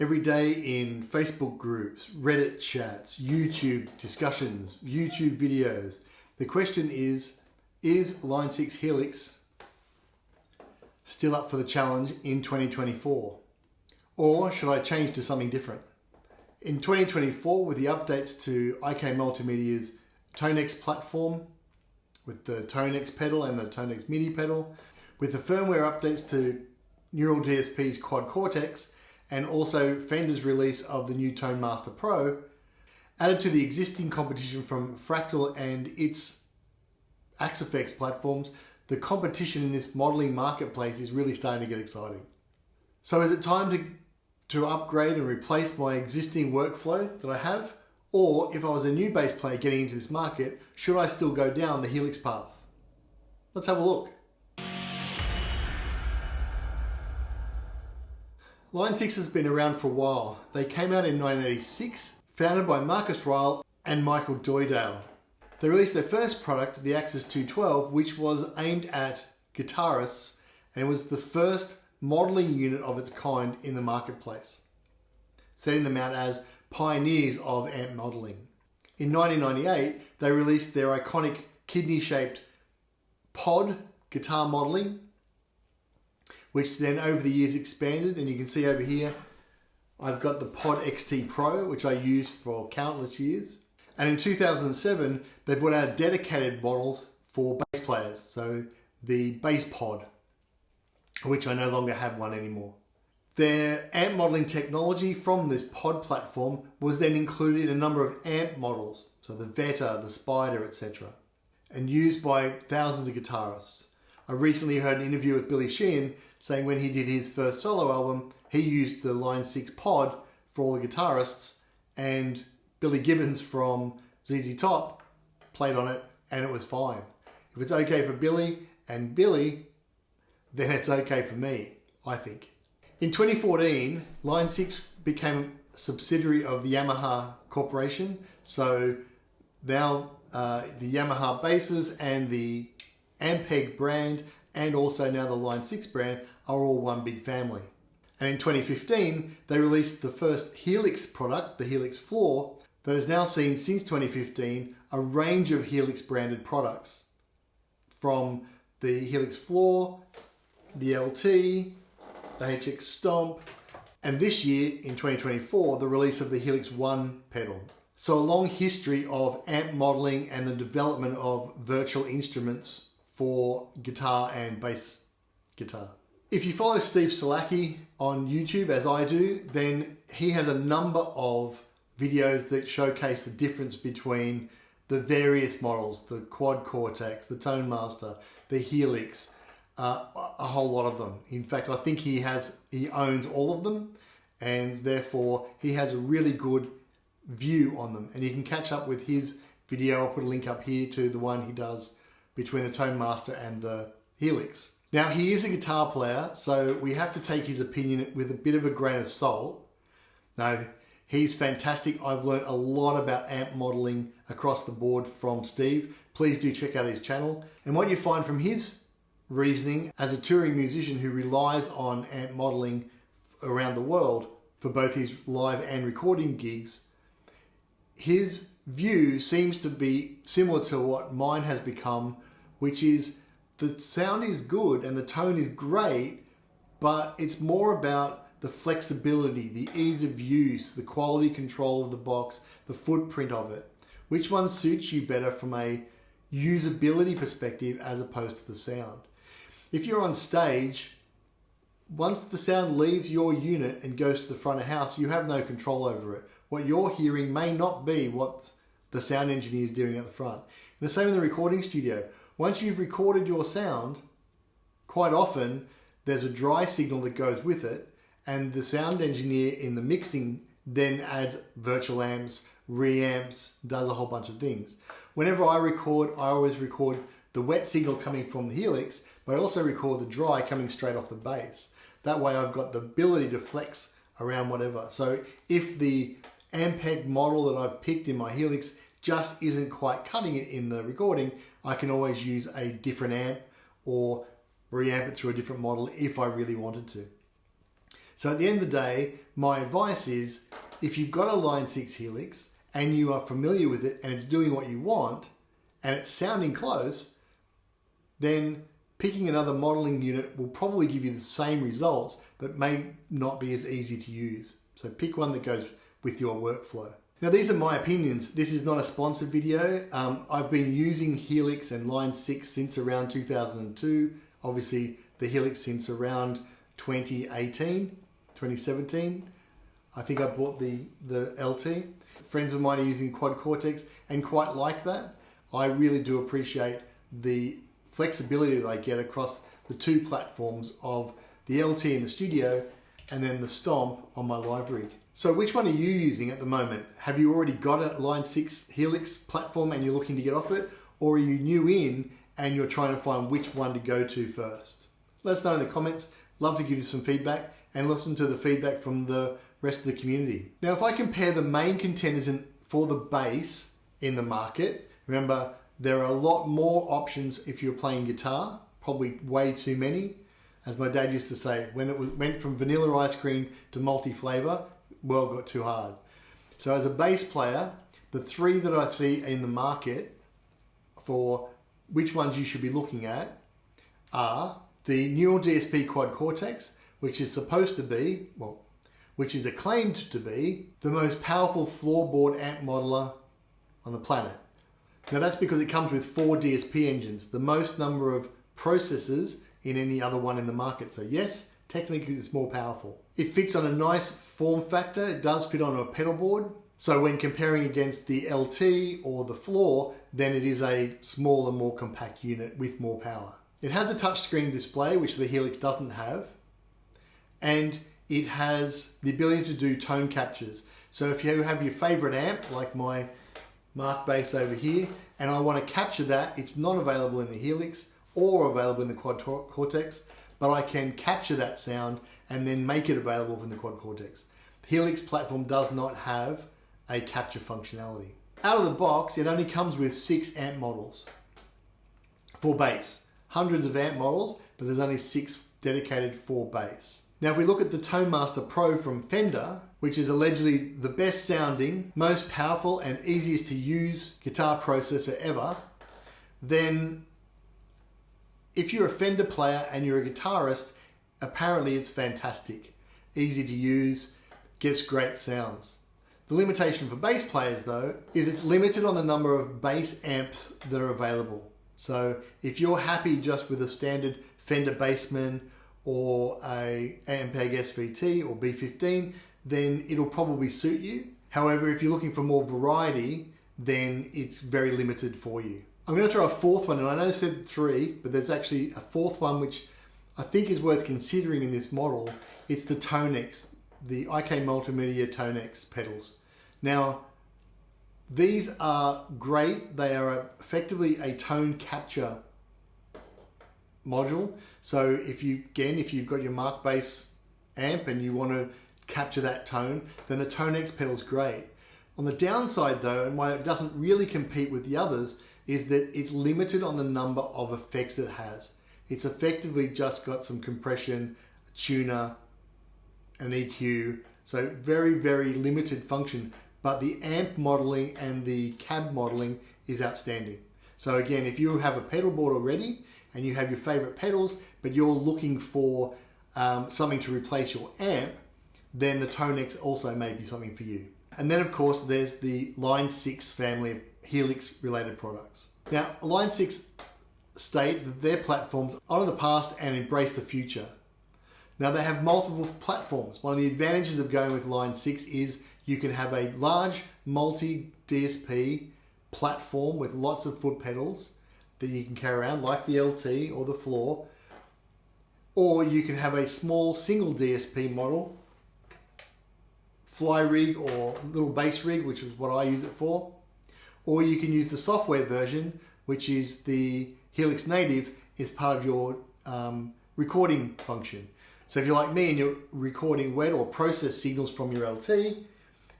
every day in Facebook groups, Reddit chats, YouTube discussions, YouTube videos. The question is Line 6 Helix still up for the challenge in 2024? Or should I change to something different? In 2024, with the updates to IK Multimedia's ToneX platform, with the ToneX pedal and the ToneX MIDI pedal, with the firmware updates to Neural DSP's Quad Cortex, and also Fender's release of the new Tonemaster Pro, added to the existing competition from Fractal and its Axe-Fx platforms, the competition in this modeling marketplace is really starting to get exciting. So is it time to upgrade and replace my existing workflow that I have? Or if I was a new bass player getting into this market, should I still go down the Helix path? Let's have a look. Line 6 has been around for a while. They came out in 1986, founded by Marcus Ryle and Michael Doidale. They released their first product, the Axis 212, which was aimed at guitarists and was the first modeling unit of its kind in the marketplace, setting them out as pioneers of amp modeling. In 1998, they released their iconic kidney-shaped pod guitar modeling, which then over the years expanded, and you can see over here, I've got the Pod XT Pro, which I used for countless years. And in 2007, they brought out dedicated models for bass players, so the Bass Pod, which I no longer have one anymore. Their amp modeling technology from this pod platform was then included in a number of amp models, so the Veta, the Spider, etc., and used by thousands of guitarists. I recently heard an interview with Billy Sheehan saying when he did his first solo album, he used the Line 6 pod for all the guitarists, and Billy Gibbons from ZZ Top played on it and it was fine. If it's okay for Billy and Billy, then it's okay for me, I think. In 2014, Line 6 became a subsidiary of the Yamaha Corporation. So now the Yamaha basses and the Ampeg brand and also now the Line 6 brand are all one big family. And in 2015, they released the first Helix product, the Helix Floor, that has now seen since 2015 a range of Helix branded products, from the Helix Floor, the LT, the HX Stomp, and this year in 2024 the release of the Helix One pedal. So a long history of amp modeling and the development of virtual instruments for guitar and bass guitar. If you follow Steve Solacki on YouTube, as I do, then he has a number of videos that showcase the difference between the various models, the Quad Cortex, the Tonemaster, the Helix, a whole lot of them. In fact, I think he owns all of them, and therefore he has a really good view on them. And you can catch up with his video. I'll put a link up here to the one he does between the Tonemaster and the Helix. Now, he is a guitar player, so we have to take his opinion with a bit of a grain of salt. Now, he's fantastic. I've learned a lot about amp modeling across the board from Steve. Please do check out his channel. And what you find from his reasoning as a touring musician who relies on amp modeling around the world for both his live and recording gigs, his view seems to be similar to what mine has become, which is the sound is good and the tone is great, but it's more about the flexibility, the ease of use, the quality control of the box, the footprint of it. Which one suits you better from a usability perspective as opposed to the sound? If you're on stage, once the sound leaves your unit and goes to the front of house, you have no control over it. What you're hearing may not be what the sound engineer is doing at the front. And the same in the recording studio. Once you've recorded your sound, quite often there's a dry signal that goes with it, and the sound engineer in the mixing then adds virtual amps, reamps, does a whole bunch of things. Whenever I record, I always record the wet signal coming from the Helix, but I also record the dry coming straight off the bass. That way I've got the ability to flex around whatever. So if the Ampeg model that I've picked in my Helix just isn't quite cutting it in the recording, I can always use a different amp or reamp it through a different model if I really wanted to. So at the end of the day, my advice is, if you've got a Line 6 Helix and you are familiar with it and it's doing what you want and it's sounding close, then picking another modeling unit will probably give you the same results, but may not be as easy to use. So pick one that goes with your workflow. Now these are my opinions. This is not a sponsored video. I've been using Helix and Line 6 since around 2002. Obviously the Helix since around 2018, 2017. I think I bought the LT. Friends of mine are using Quad Cortex and quite like that. I really do appreciate the flexibility that I get across the two platforms of the LT in the studio and then the Stomp on my live rig. So which one are you using at the moment? Have you already got a Line 6 Helix platform and you're looking to get off it? Or are you new in and you're trying to find which one to go to first? Let us know in the comments. Love to give you some feedback and listen to the feedback from the rest of the community. Now, if I compare the main contenders for the bass in the market, remember there are a lot more options if you're playing guitar, probably way too many. As my dad used to say, when it went from vanilla ice cream to multi-flavor, world got too hard. So as a bass player, the three that I see in the market for which ones you should be looking at are the Neural DSP Quad Cortex, which is supposed to be, well, which is acclaimed to be the most powerful floorboard amp modeler on the planet. Now that's because it comes with 4 DSP engines, the most number of processors in any other one in the market. So yes, technically it's more powerful. It fits on a nice form factor. It does fit on a pedal board. So when comparing against the LT or the floor, then it is a smaller, more compact unit with more power. It has a touchscreen display, which the Helix doesn't have. And it has the ability to do tone captures. So if you have your favorite amp, like my Mark bass over here, and I want to capture that, it's not available in the Helix or available in the Quad Cortex, but I can capture that sound and then make it available from the Quad Cortex. The Helix platform does not have a capture functionality. Out of the box, it only comes with 6 amp models for bass. Hundreds of amp models, but there's only 6 dedicated for bass. Now if we look at the Tonemaster Pro from Fender, which is allegedly the best sounding, most powerful and easiest to use guitar processor ever, then if you're a Fender player and you're a guitarist, apparently it's fantastic. Easy to use, gets great sounds. The limitation for bass players though, is it's limited on the number of bass amps that are available. So if you're happy just with a standard Fender Bassman or a Ampeg SVT or B15, then it'll probably suit you. However, if you're looking for more variety, then it's very limited for you. I'm going to throw a fourth one, and I know I said 3, but there's actually a fourth one which I think is worth considering in this model. It's the ToneX, the IK Multimedia ToneX pedals. Now, these are great. They are effectively a tone capture module. So if you've got your Mark bass amp and you want to capture that tone, then the ToneX pedal's great. On the downside though, and why it doesn't really compete with the others, is that it's limited on the number of effects it has. It's effectively just got some compression, a tuner, an EQ, so very, very limited function, but the amp modeling and the cab modeling is outstanding. So again, if you have a pedal board already and you have your favorite pedals, but you're looking for something to replace your amp, then the ToneX also may be something for you. And then of course, there's the Line 6 family of Helix related products. Now, Line 6 state that their platforms honor the past and embrace the future. Now they have multiple platforms. One of the advantages of going with Line 6 is you can have a large multi-DSP platform with lots of foot pedals that you can carry around, like the LT or the floor, or you can have a small single DSP model, fly rig or little bass rig, which is what I use it for, or you can use the software version, which is the Helix Native, is part of your recording function. So if you're like me and you're recording wet or processed signals from your LT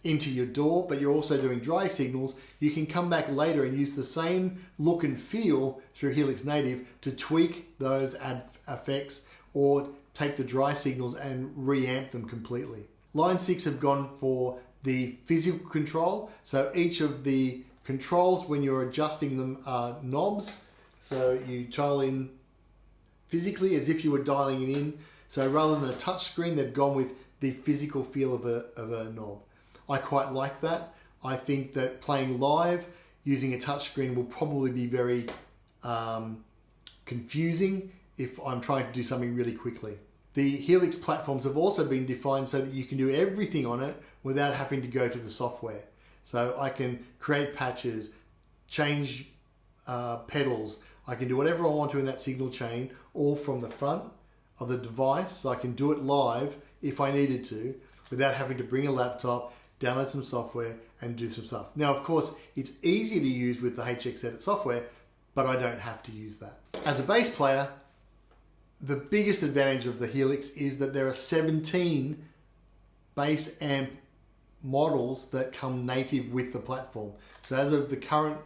into your DAW, but you're also doing dry signals, you can come back later and use the same look and feel through Helix Native to tweak those, add effects, or take the dry signals and reamp them completely. Line 6 have gone for the physical control. So each of the controls, when you're adjusting them, are knobs. So you dial in physically as if you were dialing it in. So rather than a touch screen, they've gone with the physical feel of a knob. I quite like that. I think that playing live using a touch screen will probably be very confusing if I'm trying to do something really quickly. The Helix platforms have also been defined so that you can do everything on it without having to go to the software. So I can create patches, change pedals. I can do whatever I want to in that signal chain, all from the front of the device. So I can do it live if I needed to, without having to bring a laptop, download some software and do some stuff. Now, of course, it's easy to use with the HX Edit software, but I don't have to use that. As a bass player, the biggest advantage of the Helix is that there are 17 bass amp models that come native with the platform. So as of the current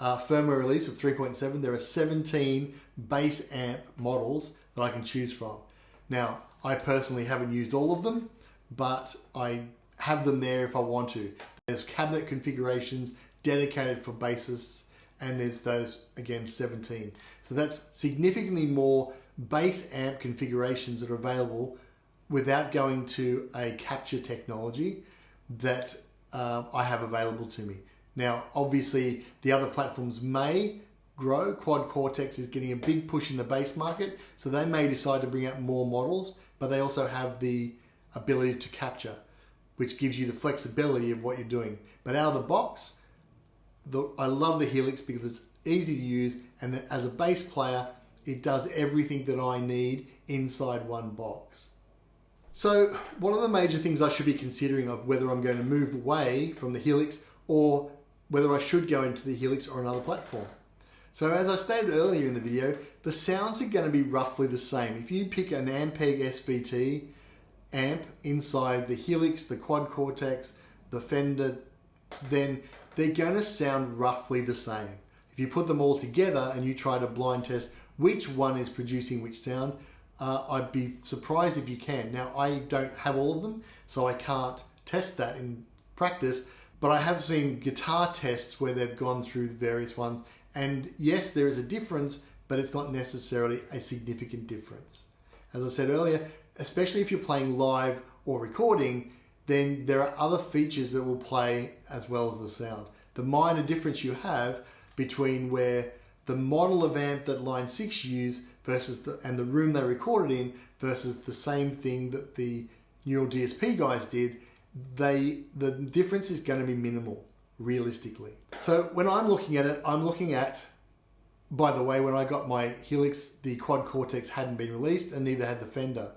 firmware release of 3.7, there are 17 bass amp models that I can choose from. Now, I personally haven't used all of them, but I have them there if I want to. There's cabinet configurations dedicated for bassists, and there's those, again, 17. So that's significantly more bass amp configurations that are available without going to a capture technology that I have available to me. Now, obviously, the other platforms may grow. Quad Cortex is getting a big push in the bass market, so they may decide to bring out more models, but they also have the ability to capture, which gives you the flexibility of what you're doing. But out of the box, I love the Helix because it's easy to use, and that as a bass player, it does everything that I need inside one box. So one of the major things I should be considering of whether I'm going to move away from the Helix or whether I should go into the Helix or another platform. So as I stated earlier in the video, the sounds are going to be roughly the same. If you pick an Ampeg SVT amp inside the Helix, the Quad Cortex, the Fender, then they're going to sound roughly the same. If you put them all together and you try to blind test which one is producing which sound, I'd be surprised if you can. Now, I don't have all of them, so I can't test that in practice, but I have seen guitar tests where they've gone through various ones, and yes, there is a difference, but it's not necessarily a significant difference. As I said earlier, especially if you're playing live or recording, then there are other features that will play as well as the sound. The minor difference you have between where the model of amp that Line 6 use versus the room they recorded in versus the same thing that the Neural DSP guys did, the difference is going to be minimal, realistically. So when I'm looking at it, I'm looking at, by the way, when I got my Helix, the Quad Cortex hadn't been released and neither had the Fender.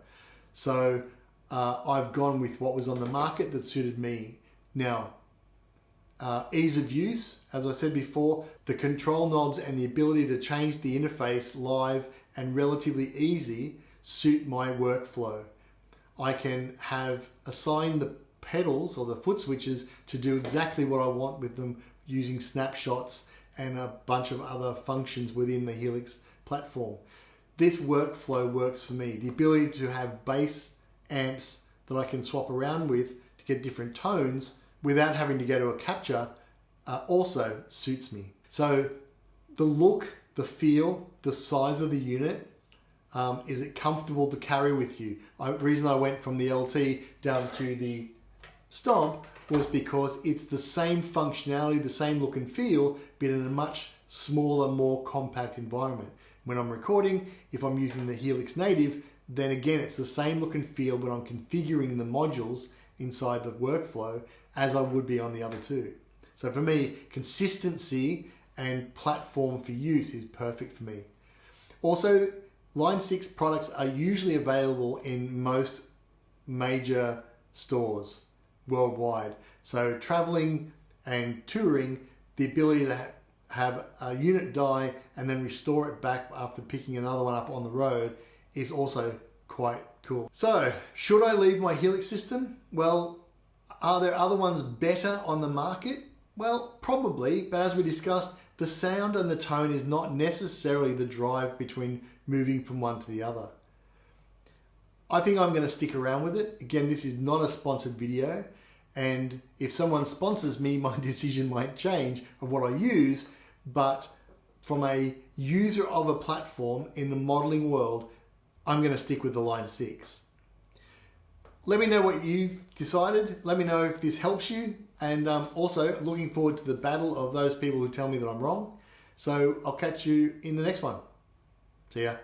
So I've gone with what was on the market that suited me. Now, ease of use, as I said before, the control knobs and the ability to change the interface live and relatively easy suit my workflow. I can assign the pedals or the foot switches to do exactly what I want with them using snapshots and a bunch of other functions within the Helix platform. This workflow works for me. The ability to have bass amps that I can swap around with to get different tones without having to go to a capture also suits me. So the look, the feel, the size of the unit, is it comfortable to carry with you? The reason I went from the LT down to the Stomp was because it's the same functionality, the same look and feel, but in a much smaller, more compact environment. When I'm recording, if I'm using the Helix Native, then again, it's the same look and feel when I'm configuring the modules inside the workflow as I would be on the other two. So for me, consistency and platform for use is perfect for me. Also, Line 6 products are usually available in most major stores worldwide. So traveling and touring, the ability to have a unit die and then restore it back after picking another one up on the road is also quite cool. So, should I leave my Helix system? Well, are there other ones better on the market? Well, probably, but as we discussed, the sound and the tone is not necessarily the drive between moving from one to the other. I think I'm going to stick around with it. Again, this is not a sponsored video. And if someone sponsors me, my decision might change of what I use. But from a user of a platform in the modeling world, I'm going to stick with the Line 6. Let me know what you've decided. Let me know if this helps you. And also looking forward to the battle of those people who tell me that I'm wrong. So I'll catch you in the next one. See ya.